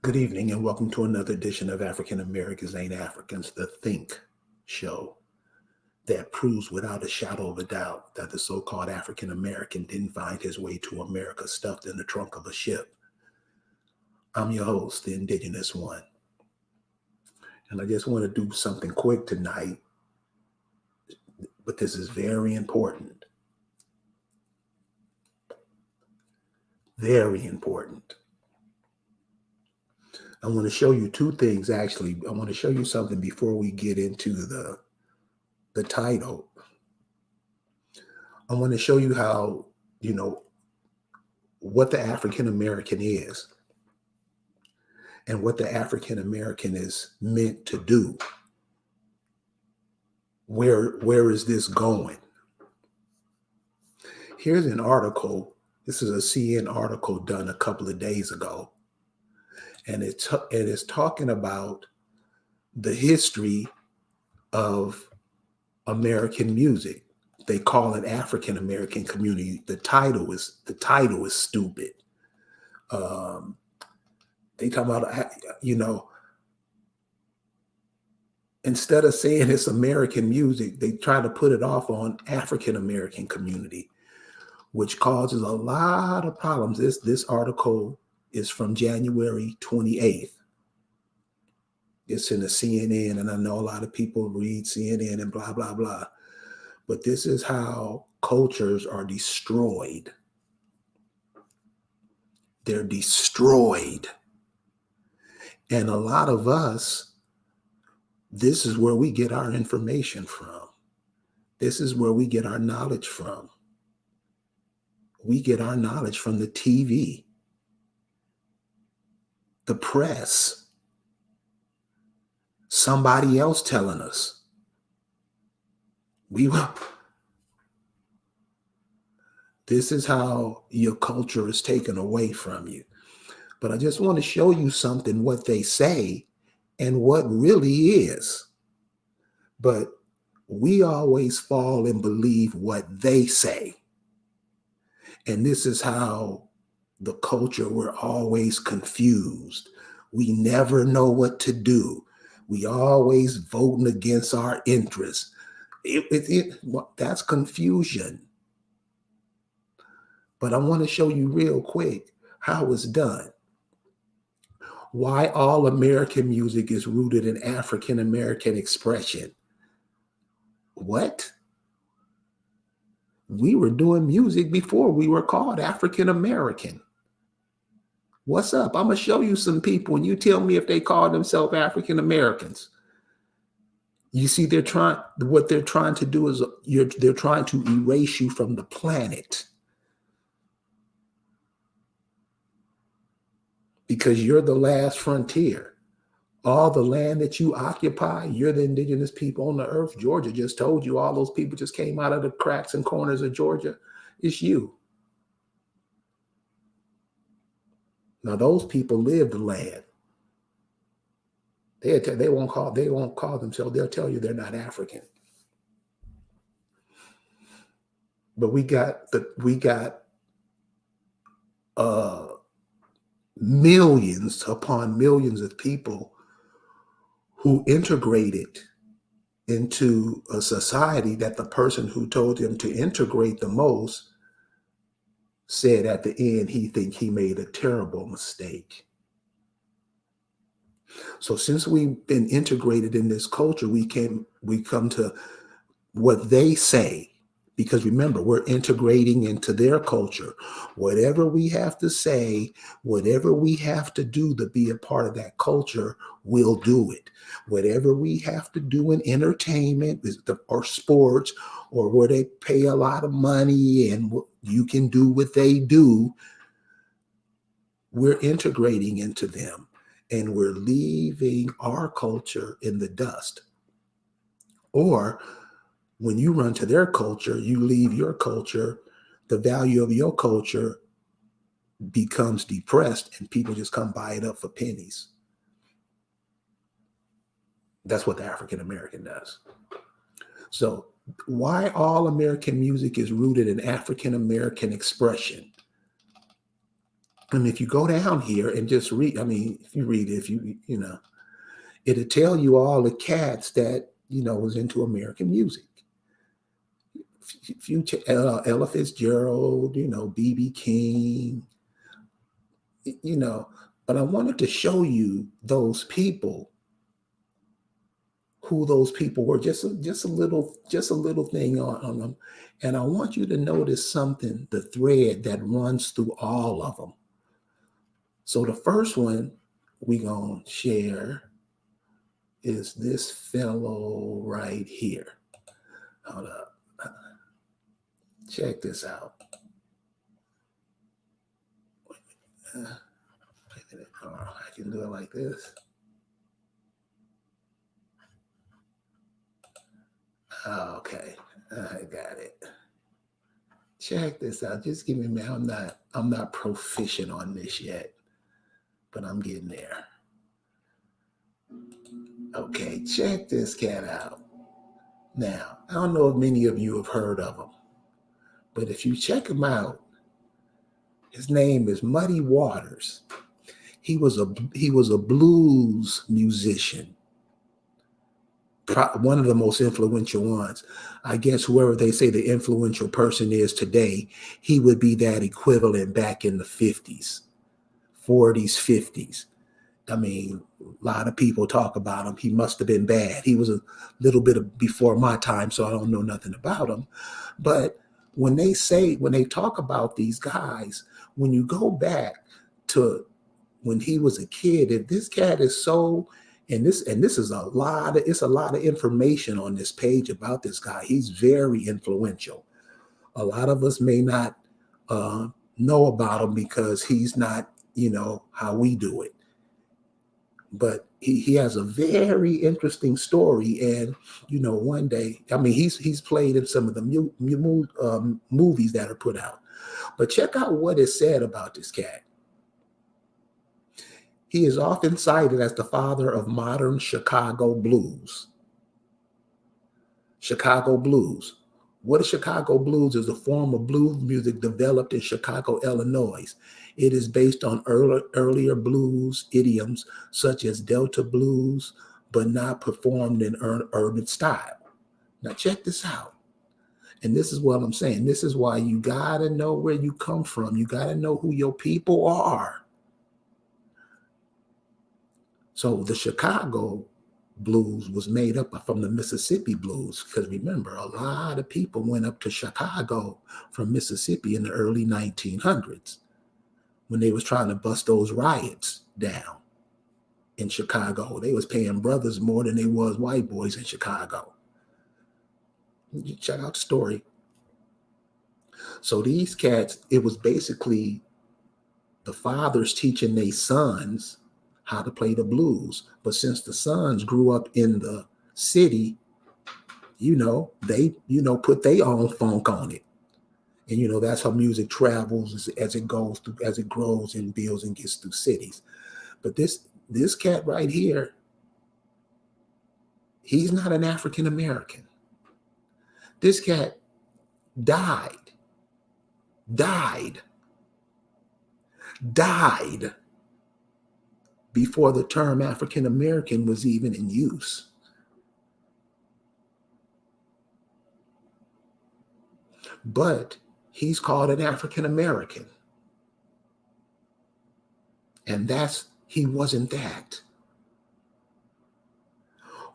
Good evening, and welcome to another edition of African Americans Ain't Africans, the Think Show that proves without a shadow of a doubt that the so called African American didn't find his way to America stuffed in the trunk of a ship. I'm your host, the Indigenous One, and I just want to do something quick tonight, but this is very important. Very important. I want to show you two things, actually. I want to show you something before we get into the title. I want to show you how, what the African American is and what the African American is meant to do. Where is this going? Here's an article. This is a CN article done a couple of days ago. And it is talking about the history of American music. They call it African American community. The title is stupid. They talk about, instead of saying it's American music, they try to put it off on African American community, which causes a lot of problems. This article is from January 28th. It's in the CNN, and I know a lot of people read CNN and blah, blah, blah. But this is how cultures are destroyed. They're destroyed. And a lot of us, this is where we get our information from. This is where we get our knowledge from. We get our knowledge from the TV, the press, somebody else telling us. This is how your culture is taken away from you. But I just want to show you something, what they say and what really is. But we always fall and believe what they say. And this is how the culture, we're always confused. We never know what to do. We always voting against our interests. That's confusion. But I want to show you real quick how it's done. Why all American music is rooted in African American expression. What? We were doing music before we were called African American. What's up? I'm going to show you some people and you tell me if they call themselves African Americans. You see, what they're trying to do is they're trying to erase you from the planet. Because you're the last frontier. All the land that you occupy, you're the indigenous people on the earth. Georgia just told you all those people just came out of the cracks and corners of Georgia. It's you. Now those people live the land. They won't call themselves. They'll tell you they're not African. But we got millions upon millions of people who integrated into a society that the person who told them to integrate the most said at the end he think he made a terrible mistake. So since we've been integrated in this culture, we come to what they say. Because remember, we're integrating into their culture. Whatever we have to say, whatever we have to do to be a part of that culture, we'll do it. Whatever we have to do in entertainment or sports, or where they pay a lot of money and you can do what they do, we're integrating into them and we're leaving our culture in the dust. Or when you run to their culture, you leave your culture, the value of your culture becomes depressed and people just come buy it up for pennies. That's what the African American does. So why all American music is rooted in African American expression. And if you go down here and just read, I mean, if you read it, if you know, it'll tell you all the cats that, was into American music. Future, Ella Fitzgerald, BB King, you know. But I wanted to show you those people, who those people were, just a little thing on them. And I want you to notice something, the thread that runs through all of them. So the first one we gonna share is this fellow right here. Hold up. Check this out. Wait a minute. Oh, I can do it like this. Okay, I got it. Check this out. Just give me a minute. I'm not proficient on this yet, but I'm getting there. Okay, check this cat out. Now, I don't know if many of you have heard of him, but if you check him out, his name is Muddy Waters. He was a blues musician, one of the most influential ones. I guess whoever they say the influential person is today, he would be that equivalent back in the 50s, 40s, 50s. I mean, a lot of people talk about him. He must have been bad. He was a little bit before my time, so I don't know nothing about him. But when they talk about these guys, when you go back to when he was a kid, if this cat is so, and this is a lot of information on this page about this guy. He's very influential. A lot of us may not uh, know about him because he's not, how we do it. But he has a very interesting story. And one day, I mean, he's played in some of the movies that are put out. But check out what is said about this cat. He is often cited as the father of modern Chicago blues. Chicago blues. What is Chicago blues? Is a form of blues music developed in Chicago, Illinois. It is based on earlier blues idioms such as Delta blues, but not performed in urban style. Now check this out. And this is what I'm saying. This is why you got to know where you come from. You got to know who your people are. So the Chicago blues was made up from the Mississippi blues, because remember, a lot of people went up to Chicago from Mississippi in the early 1900s when they was trying to bust those riots down in Chicago. They was paying brothers more than they was white boys in Chicago. You check out the story. So these cats, it was basically the fathers teaching their sons how to play the blues. But since the sons grew up in the city, they, put their own funk on it. And, that's how music travels as it goes through, as it grows and builds and gets through cities. But this cat right here, he's not an African American. This cat died before the term African American was even in use. But he's called an African American. And he wasn't that.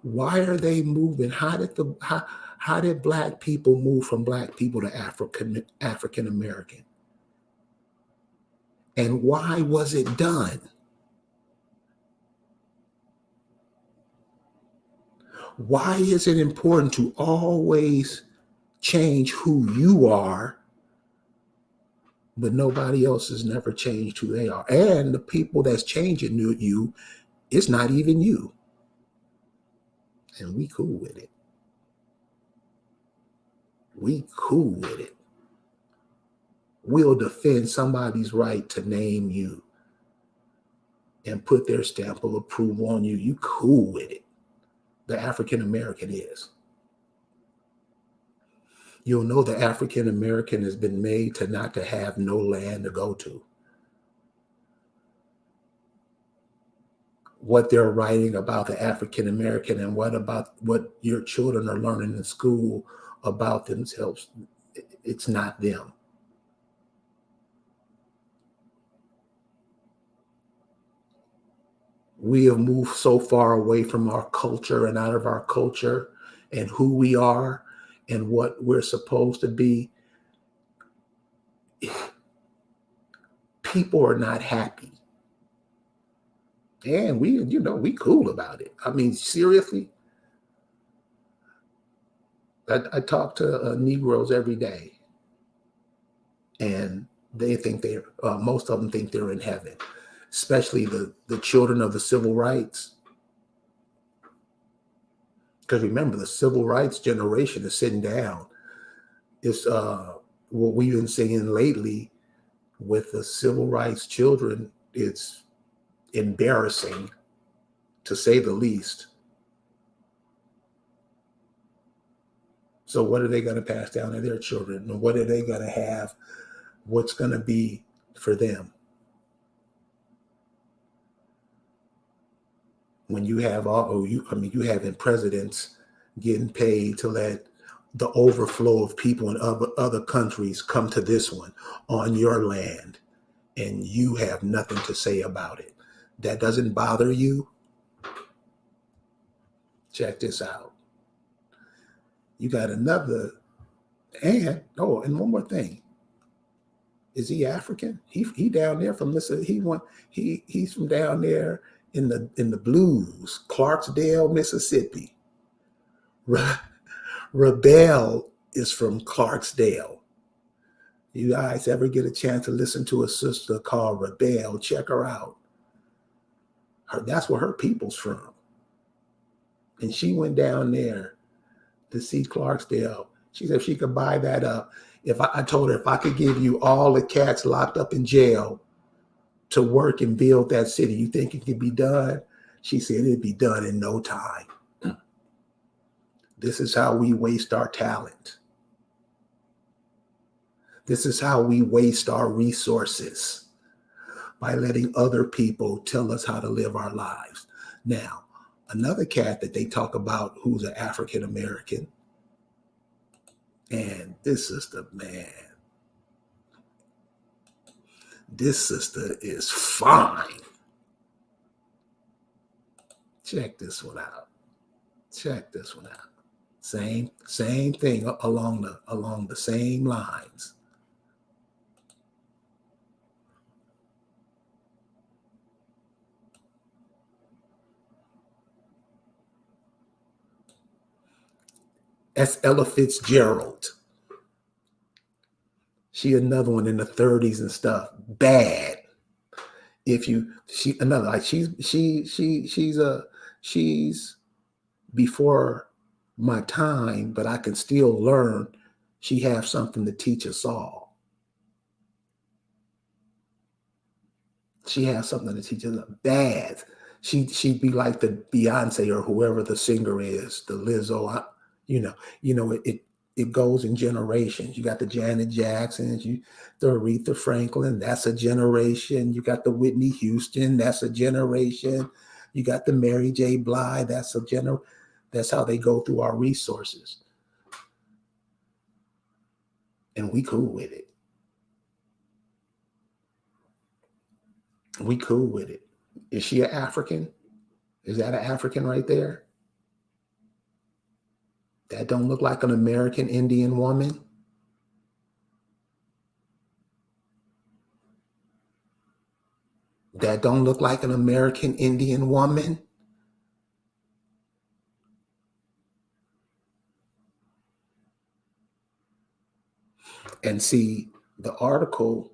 Why are they moving? How did black people move from black people to African American? And why was it done? Why is it important to always change who you are, but nobody else has never changed who they are? And the people that's changing you, it's not even you. And we cool with it. We cool with it. We'll defend somebody's right to name you and put their stamp of approval on you. You cool with it. The African American is. You'll know the African American has been made to not to have no land to go to. what they're writing about the African American and what about what your children are learning in school about themselves. It's not them. We have moved so far away from our culture and out of our culture and who we are and what we're supposed to be. People are not happy. And we cool about it. I mean, seriously, I talk to Negroes every day, and they think most of them think they're in heaven, especially the children of the civil rights. Because remember, the civil rights generation is sitting down. It's what we've been seeing lately with the civil rights children. It's embarrassing, to say the least. So what are they going to pass down to their children? And what are they going to have? What's going to be for them? When you have you having presidents getting paid to let the overflow of people in other countries come to this one on your land, and you have nothing to say about it. That doesn't bother you? Check this out. You got another, and one more thing. Is he African? He down there from Mississippi. He's from down there in the blues, Clarksdale, Mississippi. Rebel is from Clarksdale. You guys ever get a chance to listen to a sister called Rebel, check her out. That's where her people's from. And she went down there to see Clarksdale. She said if she could buy that up. I told her if I could give you all the cats locked up in jail to work and build that city, you think it could be done? She said it'd be done in no time. This is how we waste our talent. This is how we waste our resources, by letting other people tell us how to live our lives. Now, another cat that they talk about who's an African American, and this sister, man, this sister is fine. Check this one out. Check this one out. Same thing along the same lines. That's Ella Fitzgerald. She another one in the 30s and stuff. Bad. She's before my time, but I can still learn. She have something to teach us all. She has something to teach us. Bad. She'd be like the Beyonce or whoever the singer is, the Lizzo. It goes in generations. You got the Janet Jacksons, the Aretha Franklin, that's a generation. You got the Whitney Houston, that's a generation. You got the Mary J. Blige, that's a generation. That's how they go through our resources. And we cool with it. We cool with it. Is she an African? Is that an African right there? That don't look like an American Indian woman? That don't look like an American Indian woman? And see, the article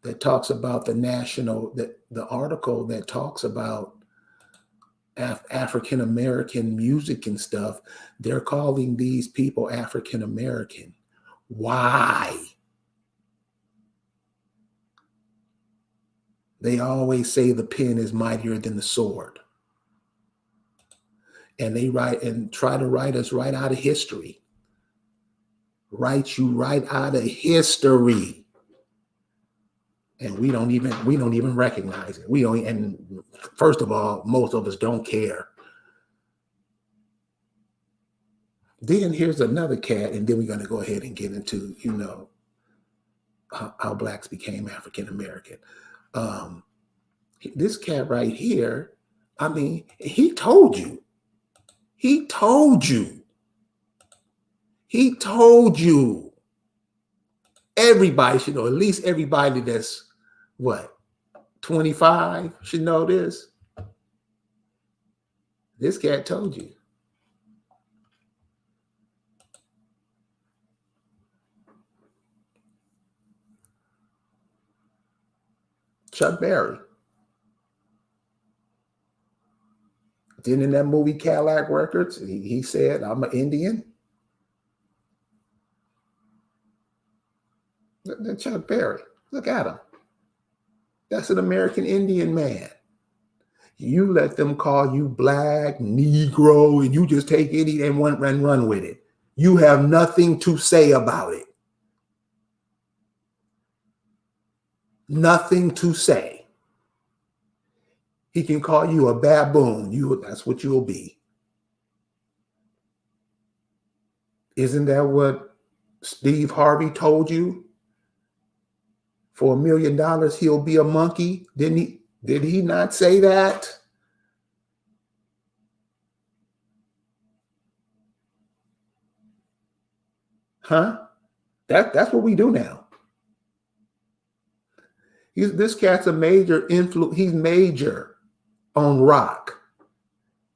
that talks about the article that talks about African American music and stuff, they're calling these people African American. Why? They always say the pen is mightier than the sword. And they try to write us right out of history. Write you right out of history. and we don't even recognize it. We don't. And first of all, most of us don't care. Then here's another cat, and then we're going to go ahead and get into how blacks became African American. Um, this cat right here, I mean, he told you. He told you. He told you. Everybody should know. At least everybody that's what 25 should know this. This cat told you. Chuck Berry. Then in that movie Cadillac Records, he said, "I'm an Indian." Chuck Berry. Look at him. That's an American Indian man. You let them call you black, Negro, and you just take it and run with it. You have nothing to say about it. Nothing to say. He can call you a baboon. That's what you'll be. Isn't that what Steve Harvey told you? For $1 million, he'll be a monkey. Didn't he? Did he not say that? Huh? That's what we do now. This cat's a major influence. He's major on rock.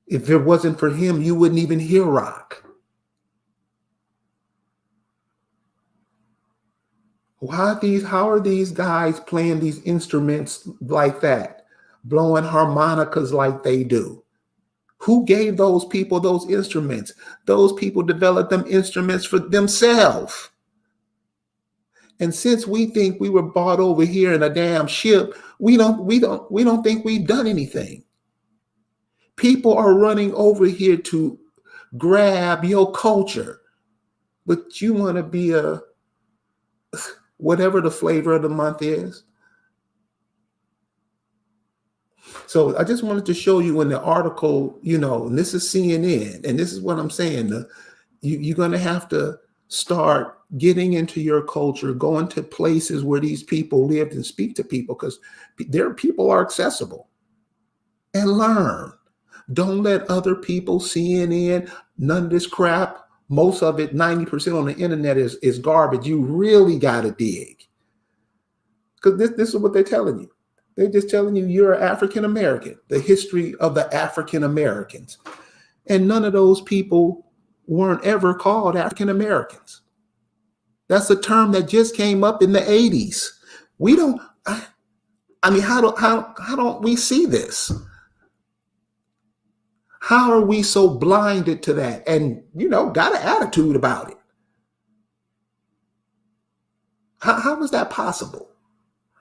If it wasn't for him, you wouldn't even hear rock. How are these guys playing these instruments like that, blowing harmonicas like they do? Who gave those people those instruments? Those people developed them instruments for themselves. And since we think we were bought over here in a damn ship, we don't think we've done anything. People are running over here to grab your culture, but you want to be a whatever the flavor of the month is. So I just wanted to show you in the article, and this is CNN, and this is what I'm saying. You're going to have to start getting into your culture, going to places where these people lived and speak to people, because their people are accessible, and learn. Don't let other people, CNN, none of this crap. Most of it, 90% on the internet is garbage. You really got to dig. Because this is what they're telling you. They're just telling you you're African American, the history of the African Americans. And none of those people weren't ever called African Americans. That's a term that just came up in the 80s. We don't, I mean, how don't we see this? How are we so blinded to that and, got an attitude about it? How is that possible?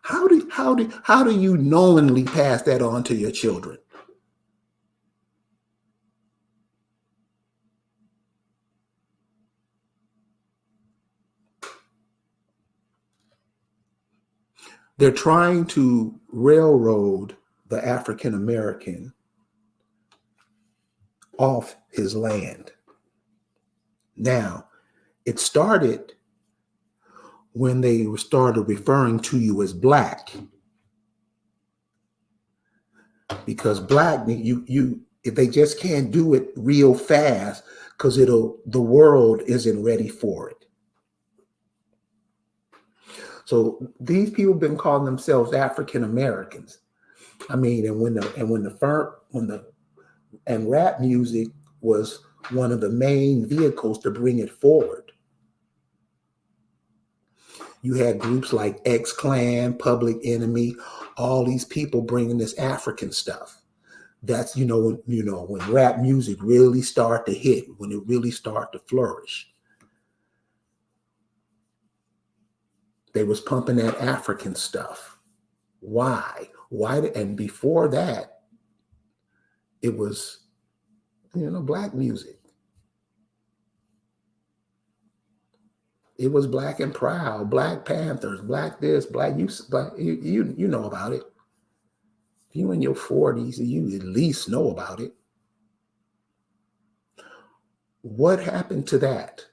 How do you knowingly pass that on to your children? They're trying to railroad the African American off his land. Now, it started when they started referring to you as black, because black, if they just can't do it real fast, because the world isn't ready for it. So these people have been calling themselves African Americans. I mean, and rap music was one of the main vehicles to bring it forward. You had groups like X-Clan, Public Enemy, all these people bringing this African stuff. That's when rap music really started to hit, when it really started to flourish. They was pumping that African stuff. Why? And before that, it was, black music. It was black and proud, Black Panthers, black this, black, you know about it. If you in your 40s, you at least know about it. What happened to that?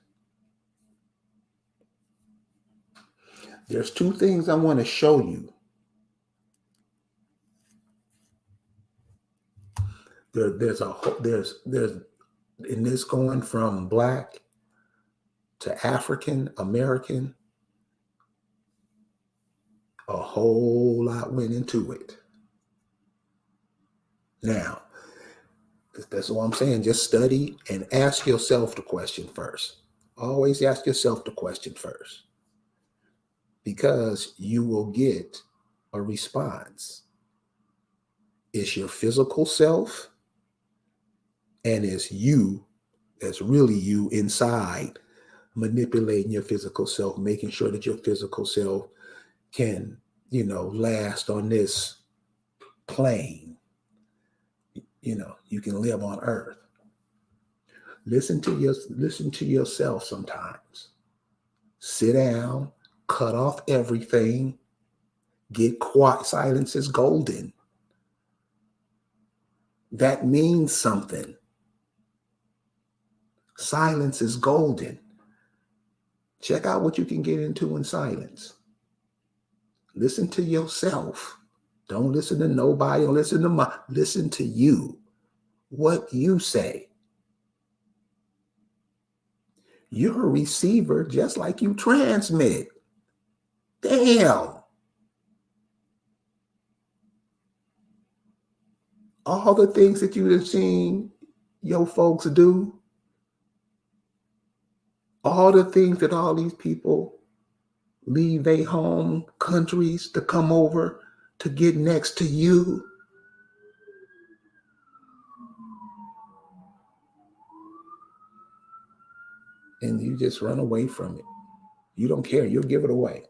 There's two things I want to show you. There's in this going from black to African American, a whole lot went into it. Now, that's what I'm saying. Just study and ask yourself the question first. Always ask yourself the question first, because you will get a response. It's your physical self, and it's you, that's really you inside, manipulating your physical self, making sure that your physical self can, last on this plane. You can live on earth. Listen to yourself sometimes. Sit down, cut off everything, get quiet. Silence is golden. That means something. Silence is golden. Check out what you can get into in silence. Listen to yourself. Don't listen to nobody. Don't listen to listen to you. What you say. You're a receiver just like you transmit. Damn. All the things that you have seen your folks do, all the things that all these people leave their home countries to come over to get next to you. And you just run away from it. You don't care. You'll give it away.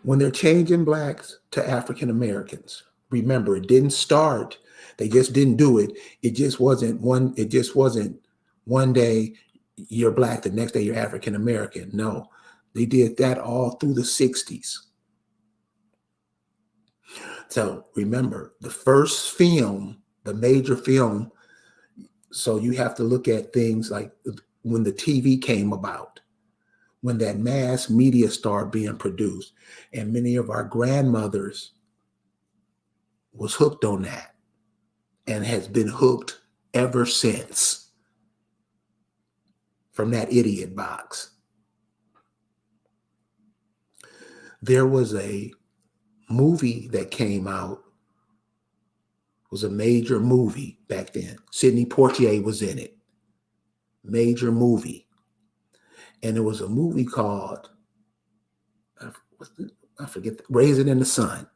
When they're changing blacks to African Americans, remember, it didn't start. They just didn't do it. It just wasn't one day you're black, the next day you're African American. No, they did that all through the 60s. So remember, the first film, the major film, so you have to look at things like when the TV came about, when that mass media started being produced, and many of our grandmothers was hooked on that and has been hooked ever since from that idiot box. There was a movie that came out, was a major movie back then. Sidney Poitier was in it. Major movie. And it was a movie called, I forget, Raisin in the Sun.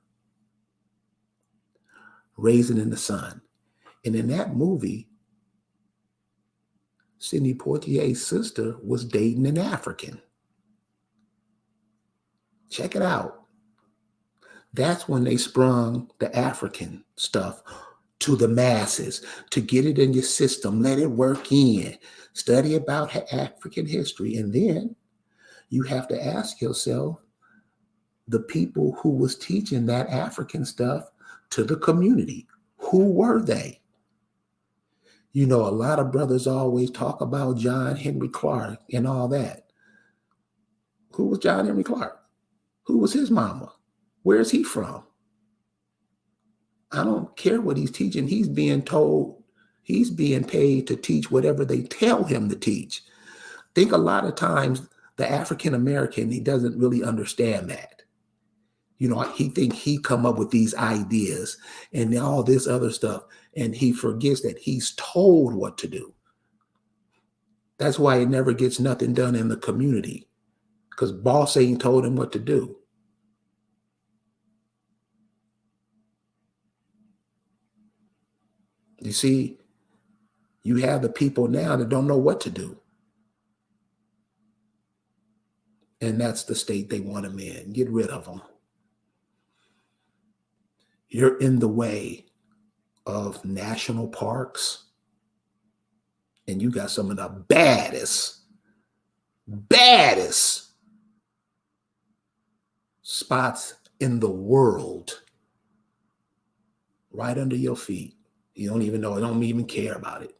Raisin in the Sun. And in that movie, Sidney Poitier's sister was dating an African. Check it out. That's when they sprung the African stuff to the masses, to get it in your system, let it work in, study about African history. And then you have to ask yourself, the people who was teaching that African stuff to the community, who were they? A lot of brothers always talk about John Henry Clark and all that. Who was John Henry Clark? Who was his mama? Where is he from? I don't care what he's teaching. He's being told, he's being paid to teach whatever they tell him to teach. I think a lot of times the African American, he doesn't really understand that. He think he come up with these ideas and all this other stuff, and he forgets that he's told what to do. That's why he never gets nothing done in the community, because boss ain't told him what to do. You see, you have the people now that don't know what to do. And that's the state they want them in. Get rid of them. You're in the way of national parks. And you got some of the baddest spots in the world right under your feet. You don't even know, don't even care about it.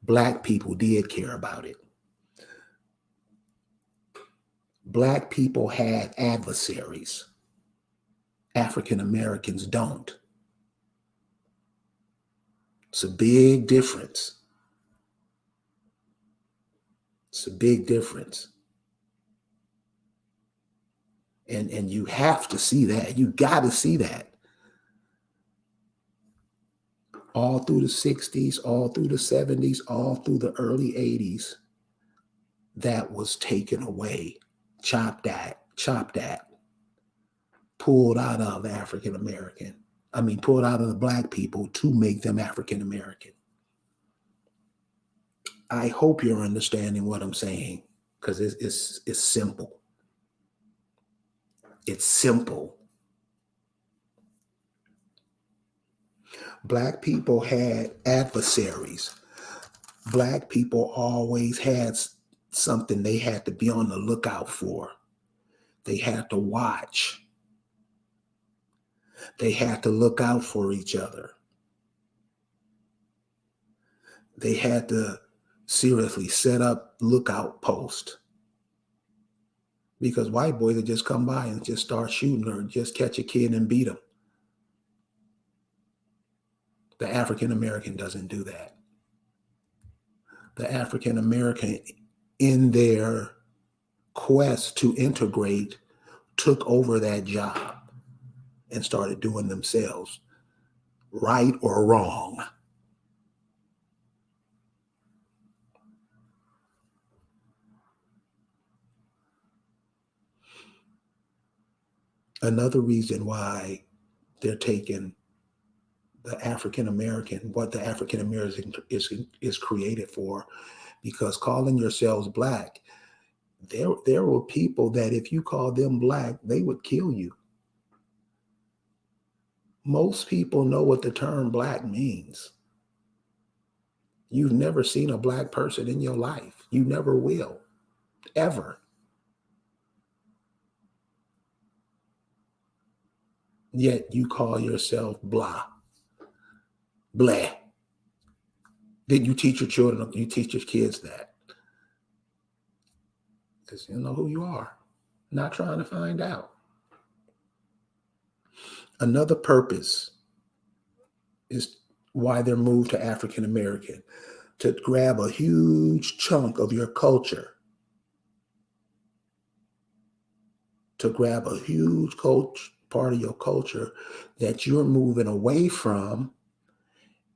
Black people did care about it. Black people had adversaries. African Americans don't. It's a big difference. It's a big difference. And you have to see that. You got to see that. All through the 60s, all through the 70s, all through the early 80s, that was taken away, chopped at, pulled out of African American. Pulled out of the black people to make them African American. I hope you're understanding what I'm saying, because it's simple. It's simple. Black people had adversaries. Black people always had something they had to be on the lookout for. They had to watch. They had to look out for each other. They had to seriously set up lookout posts. Because white boys would just come by and just start shooting or just catch a kid and beat him. The African American doesn't do that. The African American, in their quest to integrate, took over that job and started doing themselves, right or wrong. Another reason why they're taking the African American, what the African American is created for, because calling yourselves black, there were people that if you called them black, they would kill you. Most people know what the term black means. You've never seen a black person in your life. You never will, ever. Yet you call yourself blah. Blah. Did you teach your children, you teach your kids that? Because you know who you are. Not trying to find out. Another purpose is why they're moved to African American, to grab a huge chunk of your culture, to grab a huge part of your culture that you're moving away from,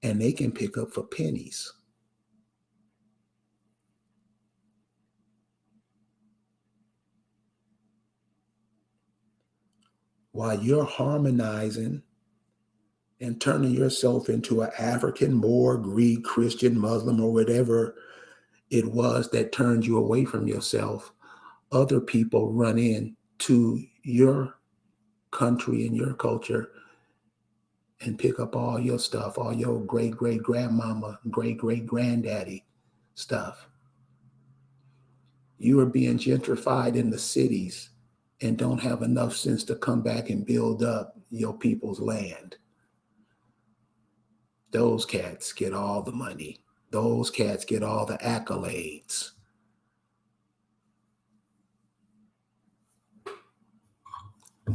and they can pick up for pennies. While you're harmonizing and turning yourself into an African, Moor, Greek, Christian, Muslim, or whatever it was that turned you away from yourself, other people run in to your country and your culture and pick up all your stuff, all your great-great-grandmama, great-great-granddaddy stuff. You are being gentrified in the cities and don't have enough sense to come back and build up your people's land. Those cats get all the money. Those cats get all the accolades.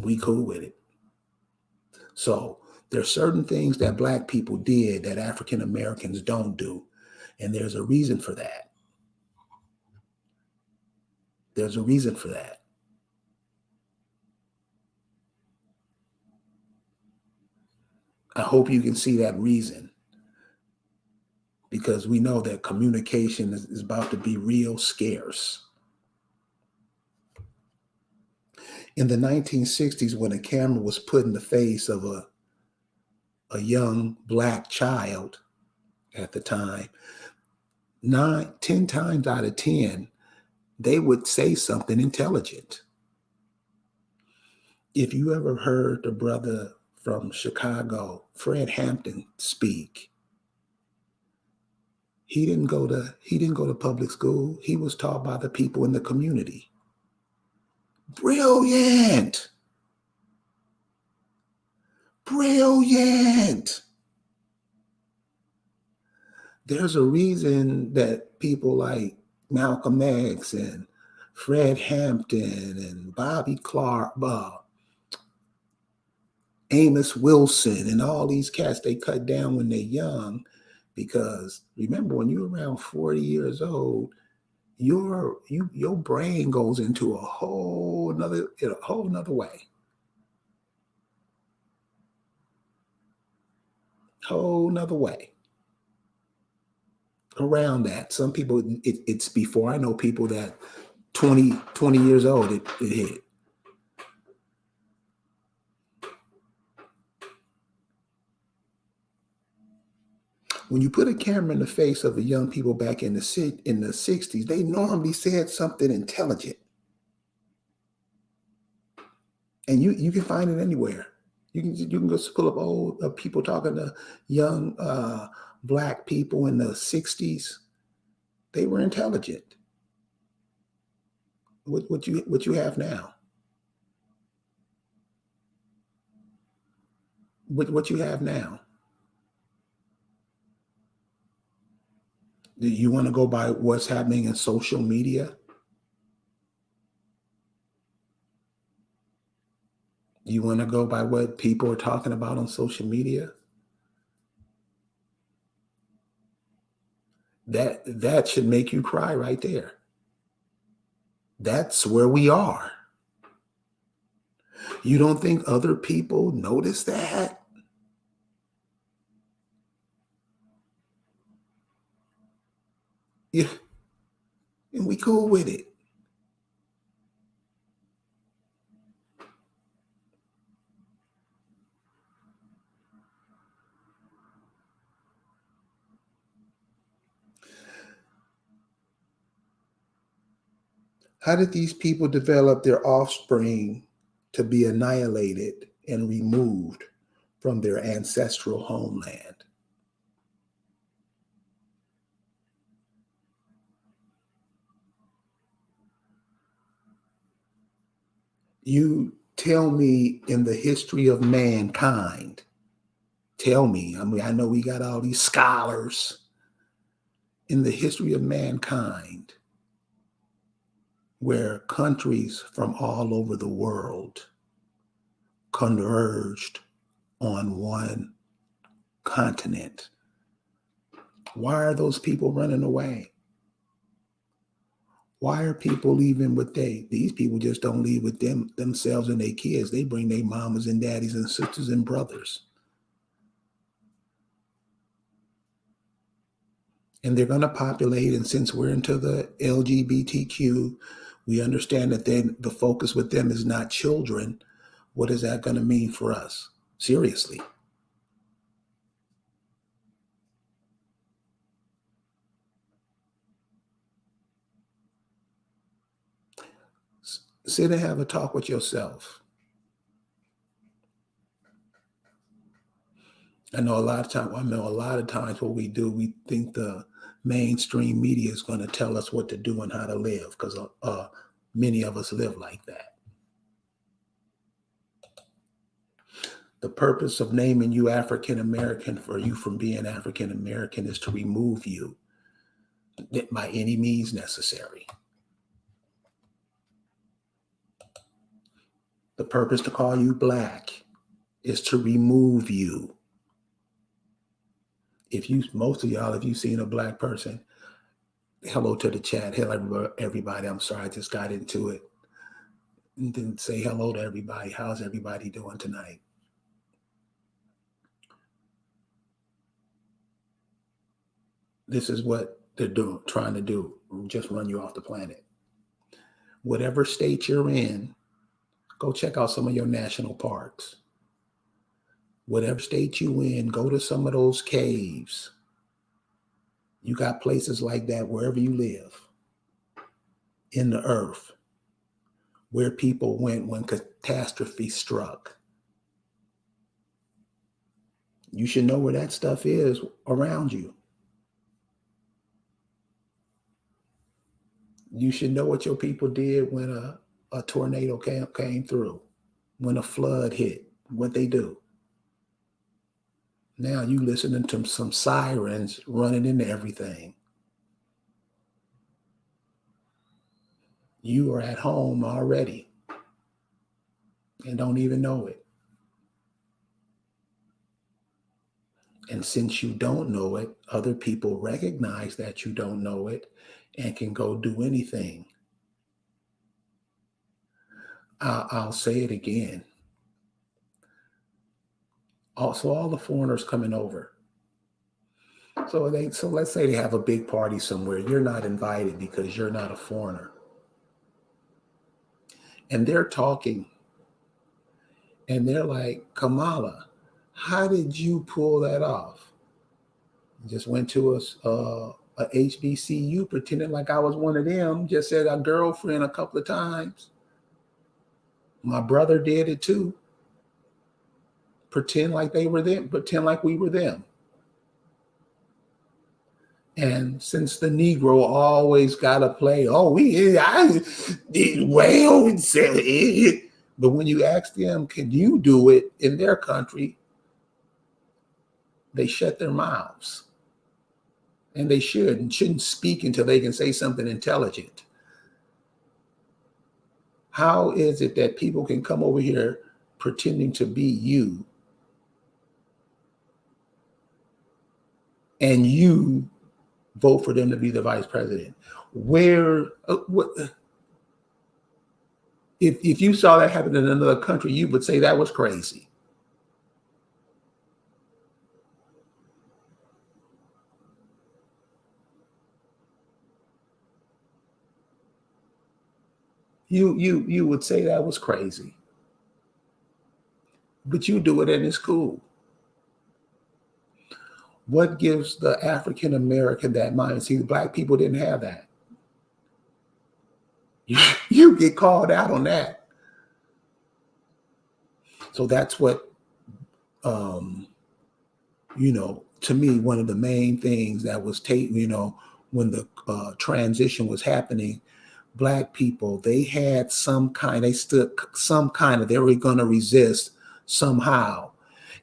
We cool with it. So there's certain things that black people did that African Americans don't do. And there's a reason for that. There's a reason for that. I hope you can see that reason, because we know that communication is about to be real scarce. In the 1960s, when a camera was put in the face of a young black child at the time, 10 times out of 10, they would say something intelligent. If you ever heard the brother from Chicago, Fred Hampton, speak, He didn't go to public school. He was taught by the people in the community. Brilliant. Brilliant. There's a reason that people like Malcolm X and Fred Hampton and Bobby Clark, Amos Wilson, and all these cats, they cut down when they're young because remember when you're around 40 years old, your brain goes into a whole nother way. Whole nother way. Around that. Some people it's before I know people that 20 years old it hit. When you put a camera in the face of the young people back in the 60s, they normally said something intelligent. And you can find it anywhere. You can just pull up old people talking to young black people in the 60s. They were intelligent. What you have now? What you have now? Do you want to go by what's happening in social media? Do you want to go by what people are talking about on social media? That should make you cry right there. That's where we are. You don't think other people notice that? Yeah, and we cool with it. How did these people develop their offspring to be annihilated and removed from their ancestral homeland? You tell me in the history of mankind, tell me, I mean, I know we got all these scholars in the history of mankind where countries from all over the world converged on one continent. Why are those people running away? Why are people leaving with these people just don't leave with themselves and their kids. They bring their mamas and daddies and sisters and brothers. And they're going to populate. And since we're into the LGBTQ, we understand that then the focus with them is not children. What is that going to mean for us? Seriously. Sit and have a talk with yourself. I know a lot of times what we do, we think the mainstream media is going to tell us what to do and how to live because many of us live like that. The purpose of naming you African American for you from being African American is to remove you by any means necessary. The purpose to call you black is to remove you. Most of y'all, if you've seen a black person, hello to the chat. Hello, everybody. I'm sorry, I just got into it. And then say hello to everybody. How's everybody doing tonight? This is what they're trying to do. Just run you off the planet. Whatever state you're in, go check out some of your national parks. Whatever state you in, go to some of those caves. You got places like that wherever you live in the earth where people went when catastrophe struck. You should know where that stuff is around you. You should know what your people did when a tornado came through, when a flood hit, what they do. Now you listening to some sirens running into everything. You are at home already and don't even know it. And since you don't know it, other people recognize that you don't know it and can go do anything. I'll say it again. Also, all the foreigners coming over. So let's say they have a big party somewhere. You're not invited because you're not a foreigner. And they're talking and they're like, Kamala, how did you pull that off? Just went to a HBCU pretending like I was one of them. Just said a girlfriend a couple of times. My brother did it too. Pretend like they were them. Pretend like we were them. And since the Negro always got to play, but when you ask them, can you do it in their country? They shut their mouths. And they shouldn't speak until they can say something intelligent. How is it that people can come over here pretending to be you and you vote for them to be the vice president? If you saw that happen in another country, you would say that was crazy. You would say that was crazy. But you do it and it's cool. What gives the African American that mind? See, the black people didn't have that. You get called out on that. So that's what, to me, one of the main things that was taken, when the transition was happening, Black people, they had they were going to resist somehow.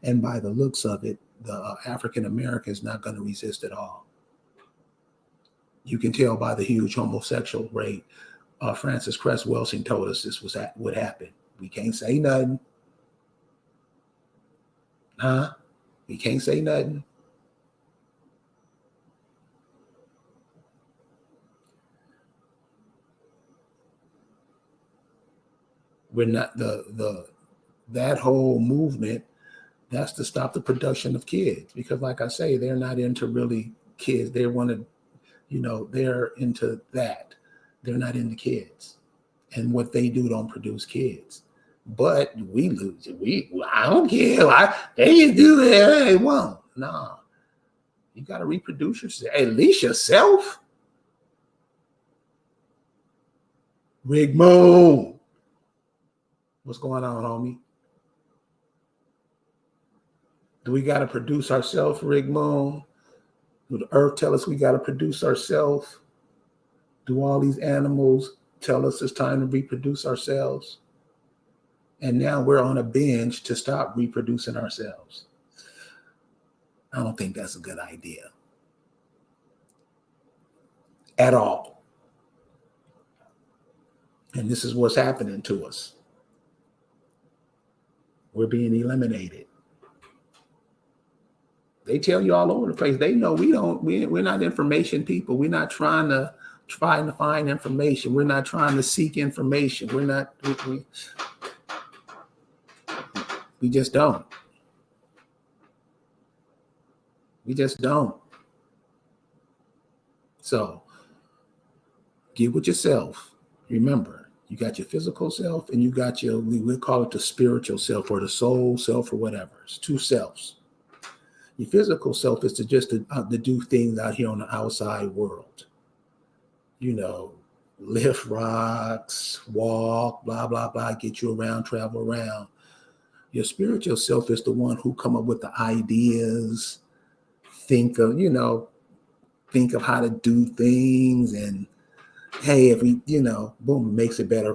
And by the looks of it, the African American is not going to resist at all. You can tell by the huge homosexual rate. Francis Cress Welsing told us this was what happened. We can't say nothing. We can't say nothing. We're not that whole movement. That's to stop the production of kids, because, like I say, they're not into really kids. They want to, they're into that. They're not into kids, and what they do don't produce kids. But we lose. I don't care. They do that. They won't. No, you got to reproduce yourself. At least yourself. Rig Moon. What's going on, homie? Do we got to produce ourselves, Rig Moon? Do the earth tell us we got to produce ourselves? Do all these animals tell us it's time to reproduce ourselves? And now we're on a binge to stop reproducing ourselves. I don't think that's a good idea at all. And this is what's happening to us. We're being eliminated. They tell you all over the place. They know we're not information people. We're not trying to find information. We're not trying to seek information. We just don't. We just don't. So get with yourself. Remember, you got your physical self and you got we call it the spiritual self or the soul self or whatever. It's two selves. Your physical self is to do things out here on the outside world. Lift rocks, walk, blah, blah, blah, get you around, travel around. Your spiritual self is the one who come up with the ideas, think of how to do things, and Hey, if we, boom, makes it better,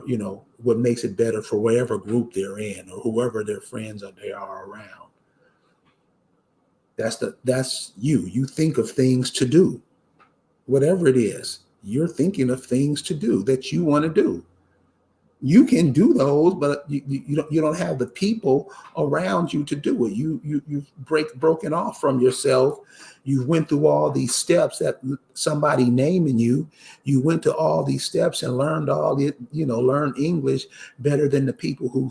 what makes it better for whatever group they're in or whoever their friends are they are around. That's you. You think of things to do, whatever it is. You're thinking of things to do that you want to do. You can do those, but you don't have the people around you to do it. You've broken off from yourself. You went through all these steps that somebody naming you. You went to all these steps and learned all it, learned English better than the people who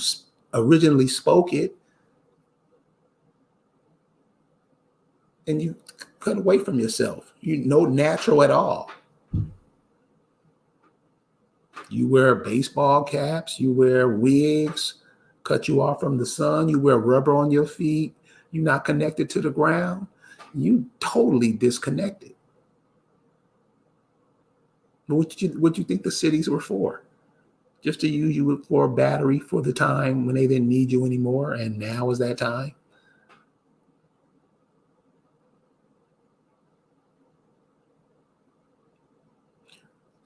originally spoke it, and you cut away from yourself. You know natural at all. You wear baseball caps, you wear wigs, cut you off from the sun, you wear rubber on your feet, you're not connected to the ground. You totally disconnected. What you think the cities were for? Just to use you for a battery for the time when they didn't need you anymore, and now is that time?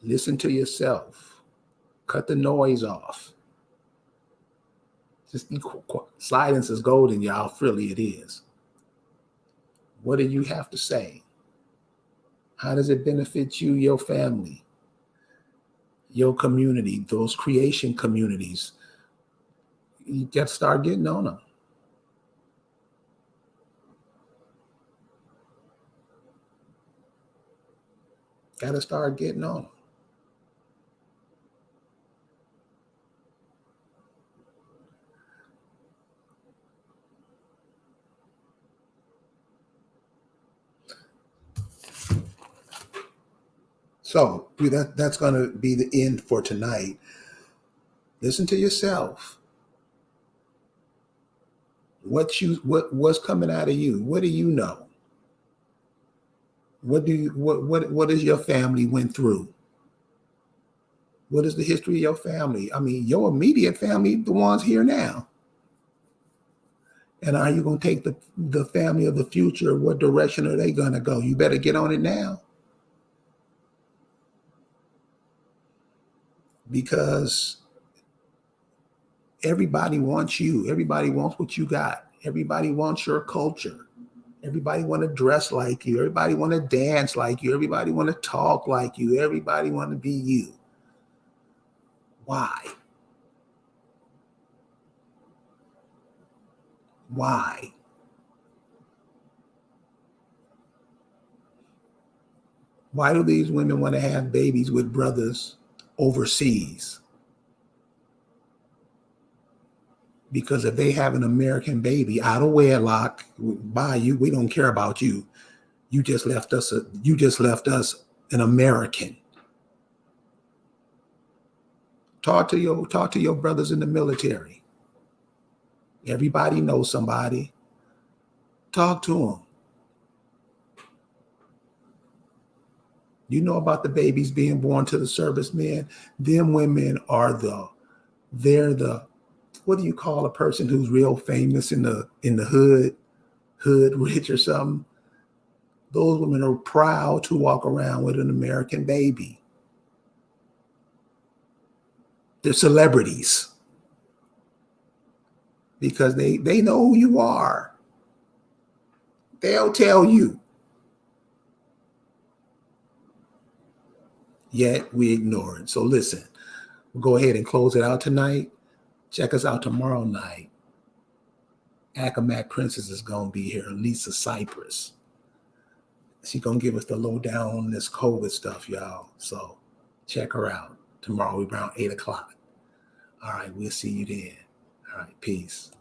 Listen to yourself. Cut the noise off. Just silence is golden, y'all. Really, it is. What do you have to say? How does it benefit you, your family, your community, those creation communities? You got to start getting on them. Got to start getting on them. So that's going to be the end for tonight. Listen to yourself. What's coming out of you? What do you know? What is your family went through? What is the history of your family? I mean, your immediate family, the ones here now. And are you going to take the family of the future? What direction are they going to go? You better get on it now, because everybody wants you. Everybody wants what you got. Everybody wants your culture. Everybody want to dress like you. Everybody want to dance like you. Everybody want to talk like you. Everybody want to be you. Why? Why? Why do these women want to have babies with brothers overseas? Because if they have an American baby out of wedlock by you, we don't care about you. You just left us. You just left us an American. Talk to your brothers in the military. Everybody knows somebody. Talk to them. You know about the babies being born to the servicemen. Them women are they're the, what do you call a person who's real famous in the hood rich or something? Those women are proud to walk around with an American baby. They're celebrities because they know who you are. They'll tell you. Yet we ignore it. So listen, we'll go ahead and close it out tonight. Check us out tomorrow night. Accomack Princess is going to be here, Lisa Cypress. She's going to give us the lowdown on this COVID stuff, y'all. So check her out tomorrow around 8 o'clock. All right, we'll see you then. All right, peace.